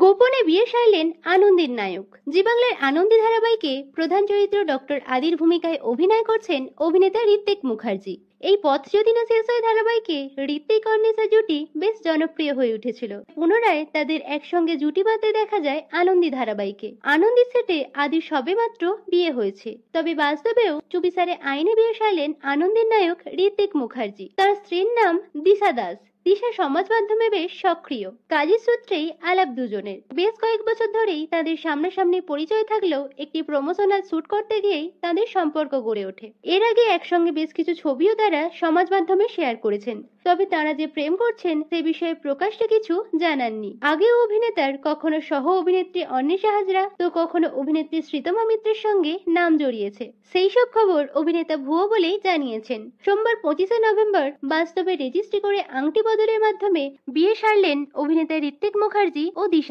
গোপনে বিয়ে সারলেন আনন্দের নায়ক। জি বাংলার আনন্দী ধারাবাহিকে প্রধান চরিত্র ডক্টর আদির ভূমিকায় অভিনয় করছেন অভিনেতা ঋত্বিক মুখার্জি। এই পথ যদি না শেষ হয় ধারাবাহিকে ঋত্বিক অর্ণিশা জুটি বেশ জনপ্রিয় হয়ে উঠেছিল। পুনরায় তাদের একসঙ্গে জুটি বাঁধতে দেখা যায় আনন্দী ধারাবাহিকে। আনন্দী সেটে আদির সবেমাত্র বিয়ে হয়েছে, তবে বাস্তবেও চুপিসারে আইনে বিয়ে সারলেন আনন্দের নায়ক ঋত্বিক মুখার্জি। তার স্ত্রীর নাম দিশা দাস। দিশা সমাজ মাধ্যমে বেশ সক্রিয়, কাজের সূত্রেই আলাপ দুজনের। বেশ কয়েক বছর ধরেই তাদের সামনাসামনি পরিচয় থাকলেও একটি প্রমোশনাল শুট করতে গিয়েই তাদের সম্পর্ক গড়ে ওঠে। এর আগে একসঙ্গে বেশ কিছু ছবিও তারা সমাজ মাধ্যমে শেয়ার করেছেন, তবে তারা যে প্রেম করছেন সে বিষয়ে প্রকাশ্যে কিছু জানাননি। আগেও অভিনেতার কখনো সহ অভিনেত্রী অন্বেষা হাজরা তো কখনো অভিনেত্রী শ্রীতমা মিত্রের সঙ্গে নাম জড়িয়েছে। সেই সব খবর অভিনেতা ভুয়ো বলেই জানিয়েছেন। সোমবার 25শে নভেম্বর বাস্তবে রেজিস্ট্রি করে আংটি বদলের মাধ্যমে বিয়ে সারলেন অভিনেতা ঋত্বিক মুখার্জি ও দিশা।